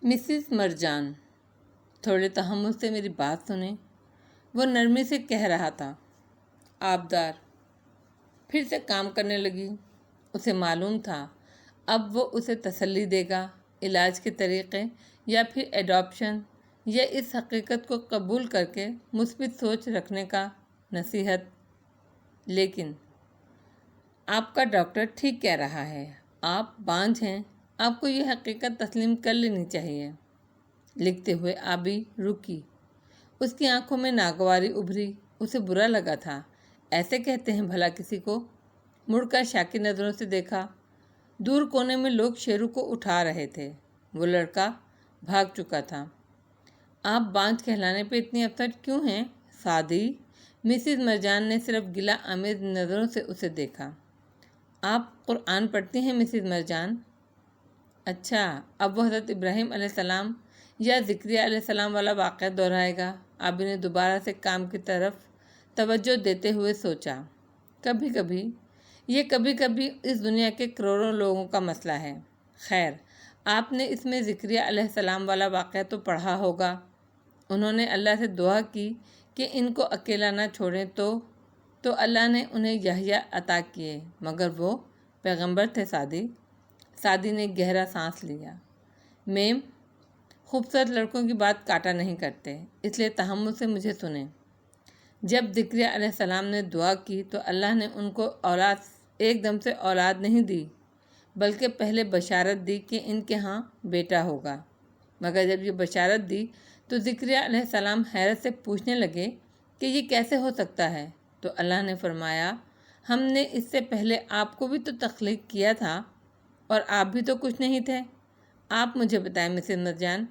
Mrs مرجان، تھوڑے تحمل سے میری بات سنیں، وہ نرمی سے کہہ رہا تھا۔ آبدار پھر سے کام کرنے لگی۔ اسے معلوم تھا اب وہ اسے تسلی دے گا، علاج کے طریقے یا پھر ایڈاپشن یا اس حقیقت کو قبول کر کے مثبت سوچ رکھنے کا نصیحت۔ لیکن آپ کا ڈاکٹر ٹھیک کہہ رہا ہے، آپ بانجھ ہیں، آپ کو یہ حقیقت تسلیم کر لینی چاہیے۔ لکھتے ہوئے آبی رکی، اس کی آنکھوں میں ناگواری ابھری۔ اسے برا لگا تھا، ایسے کہتے ہیں بھلا کسی کو؟ مڑ کر شاکی نظروں سے دیکھا۔ دور کونے میں لوگ شیرو کو اٹھا رہے تھے، وہ لڑکا بھاگ چکا تھا۔ آپ بانجھ کہلانے پہ اتنی اپسیٹ کیوں ہیں سعدی؟ مسز مرجان نے صرف گلہ آمیز نظروں سے اسے دیکھا۔ آپ قرآن پڑھتی ہیں مسز مرجان؟ اچھا، اب وہ حضرت ابراہیم علیہ السلام یا زکریا علیہ السلام والا واقعہ دہرائے گا؟ آبی نے دوبارہ سے کام کی طرف توجہ دیتے ہوئے سوچا۔ کبھی کبھی اس دنیا کے کروڑوں لوگوں کا مسئلہ ہے۔ خیر، آپ نے اس میں زکریا علیہ السلام والا واقعہ تو پڑھا ہوگا۔ انہوں نے اللہ سے دعا کی کہ ان کو اکیلا نہ چھوڑیں تو اللہ نے انہیں یحییٰ عطا کیے، مگر وہ پیغمبر تھے سعدی۔ سعدی نے گہرا سانس لیا۔ میم، خوبصورت لڑکوں کی بات کاٹا نہیں کرتے، اس لیے تحمل سے مجھے سنیں۔ جب زکریا علیہ السلام نے دعا کی تو اللہ نے ان کو ایک دم سے اولاد نہیں دی، بلکہ پہلے بشارت دی کہ ان کے ہاں بیٹا ہوگا۔ مگر جب یہ بشارت دی تو زکریا علیہ السلام حیرت سے پوچھنے لگے کہ یہ کیسے ہو سکتا ہے؟ تو اللہ نے فرمایا، ہم نے اس سے پہلے آپ کو بھی تو تخلیق کیا تھا، اور آپ بھی تو کچھ نہیں تھے۔ آپ مجھے بتائیں مسز مرجان،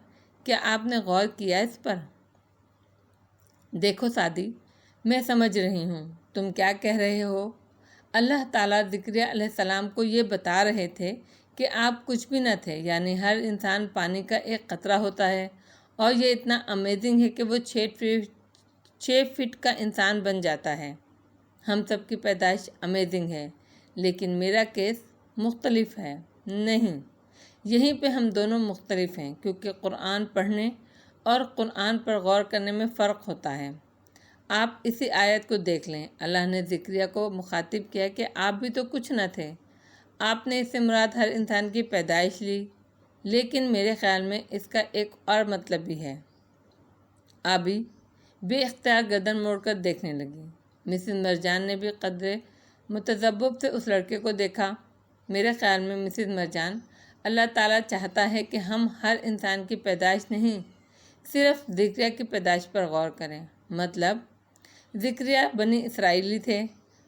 کیا آپ نے غور کیا اس پر؟ دیکھو سعدی، میں سمجھ رہی ہوں تم کیا کہہ رہے ہو۔ اللہ تعالیٰ زکریا علیہ السلام کو یہ بتا رہے تھے کہ آپ کچھ بھی نہ تھے، یعنی ہر انسان پانی کا ایک قطرہ ہوتا ہے، اور یہ اتنا امیزنگ ہے کہ وہ 6 فٹ کا انسان بن جاتا ہے۔ ہم سب کی پیدائش امیزنگ ہے، لیکن میرا کیس مختلف ہے۔ نہیں، یہیں پہ ہم دونوں مختلف ہیں، کیونکہ قرآن پڑھنے اور قرآن پر غور کرنے میں فرق ہوتا ہے۔ آپ اسی آیت کو دیکھ لیں، اللہ نے زکریا کو مخاطب کیا کہ آپ بھی تو کچھ نہ تھے۔ آپ نے اس سے مراد ہر انسان کی پیدائش لی، لیکن میرے خیال میں اس کا ایک اور مطلب بھی ہے۔ آبی بے اختیار گردن موڑ کر دیکھنے لگی۔ مسز مرجان نے بھی قدرے متذبذب سے اس لڑکے کو دیکھا۔ میرے خیال میں مسز مرجان، اللہ تعالیٰ چاہتا ہے کہ ہم ہر انسان کی پیدائش نہیں، صرف زکریا کی پیدائش پر غور کریں۔ مطلب زکریا بنی اسرائیلی تھے،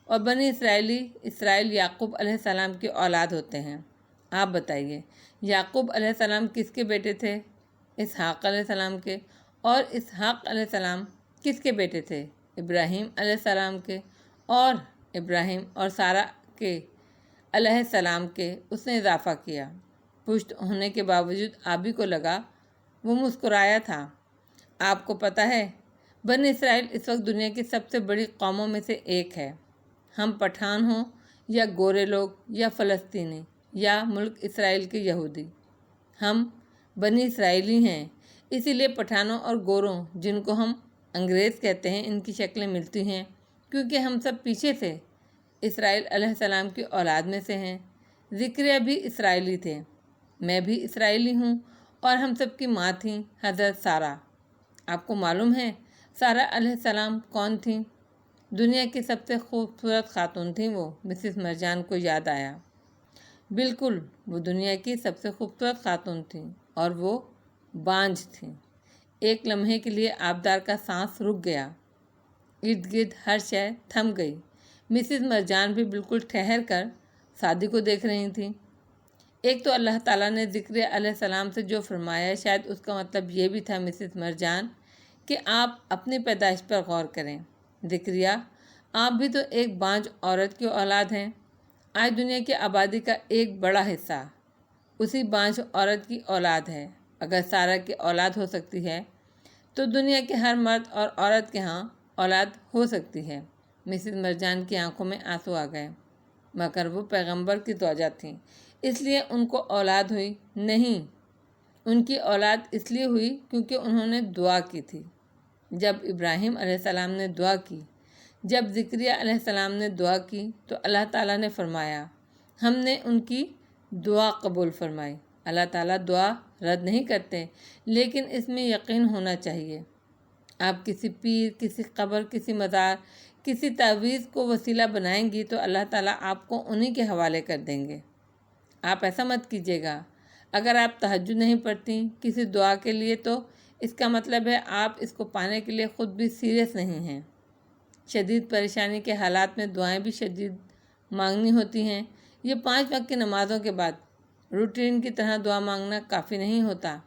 اور بنی اسرائیل یعقوب علیہ السلام کی اولاد ہوتے ہیں۔ آپ بتائیے، یعقوب علیہ السلام کس کے بیٹے تھے؟ اسحاق علیہ السلام کے۔ اور اسحاق علیہ السلام کس کے بیٹے تھے؟ ابراہیم علیہ السلام کے۔ اور ابراہیم اور سارہ کے علیہ السلام کے۔ اس نے اضافہ کیا۔ پشت ہونے کے باوجود آبی کو لگا وہ مسکرایا تھا۔ آپ کو پتہ ہے، بنی اسرائیل اس وقت دنیا کی سب سے بڑی قوموں میں سے ایک ہے۔ ہم پٹھان ہوں یا گورے لوگ یا فلسطینی یا ملک اسرائیل کے یہودی، ہم بنی اسرائیلی ہیں۔ اسی لیے پٹھانوں اور گوروں، جن کو ہم انگریز کہتے ہیں، ان کی شکلیں ملتی ہیں، کیونکہ ہم سب پیچھے سے اسرائیل علیہ السلام کی اولاد میں سے ہیں۔ زکریا بھی اسرائیلی تھے، میں بھی اسرائیلی ہوں، اور ہم سب کی ماں تھیں حضرت سارہ۔ آپ کو معلوم ہے سارہ علیہ السلام کون تھیں؟ دنیا کی سب سے خوبصورت خاتون تھیں وہ۔ مسز مرجان کو یاد آیا۔ بالکل، وہ دنیا کی سب سے خوبصورت خاتون تھیں، اور وہ بانجھ تھیں۔ ایک لمحے کے لیے آبدار کا سانس رک گیا، ارد گرد ہر شے تھم گئی۔ مسز مرجان بھی بالکل ٹھہر کر سعدی کو دیکھ رہی تھیں۔ ایک تو اللہ تعالیٰ نے زکریا علیہ السلام سے جو فرمایا، شاید اس کا مطلب یہ بھی تھا مسز مرجان کہ آپ اپنی پیدائش پر غور کریں۔ زکریا، آپ بھی تو ایک بانجھ عورت کی اولاد ہیں۔ آج دنیا کی آبادی کا ایک بڑا حصہ اسی بانجھ عورت کی اولاد ہے۔ اگر سارہ کی اولاد ہو سکتی ہے تو دنیا کے ہر مرد اور عورت کے ہاں اولاد ہو سکتی ہے۔ مسز مرجان کی آنکھوں میں آنسو آ گئے۔ مگر وہ پیغمبر کی زوجہ تھیں، اس لیے ان کو اولاد ہوئی نہیں، ان کی اولاد اس لیے ہوئی کیونکہ انہوں نے دعا کی تھی۔ جب ابراہیم علیہ السلام نے دعا کی، جب زکریا علیہ السلام نے دعا کی تو اللہ تعالیٰ نے فرمایا ہم نے ان کی دعا قبول فرمائی۔ اللہ تعالیٰ دعا رد نہیں کرتے، لیکن اس میں یقین ہونا چاہیے۔ آپ کسی پیر، کسی قبر، کسی مزار، کسی تعویذ کو وسیلہ بنائیں گی تو اللہ تعالیٰ آپ کو انہی کے حوالے کر دیں گے۔ آپ ایسا مت کیجیے گا۔ اگر آپ تہجد نہیں پڑھتی کسی دعا کے لیے تو اس کا مطلب ہے آپ اس کو پانے کے لیے خود بھی سیریس نہیں ہیں۔ شدید پریشانی کے حالات میں دعائیں بھی شدید مانگنی ہوتی ہیں۔ یہ 5 وقت کی نمازوں کے بعد روٹین کی طرح دعا مانگنا کافی نہیں ہوتا۔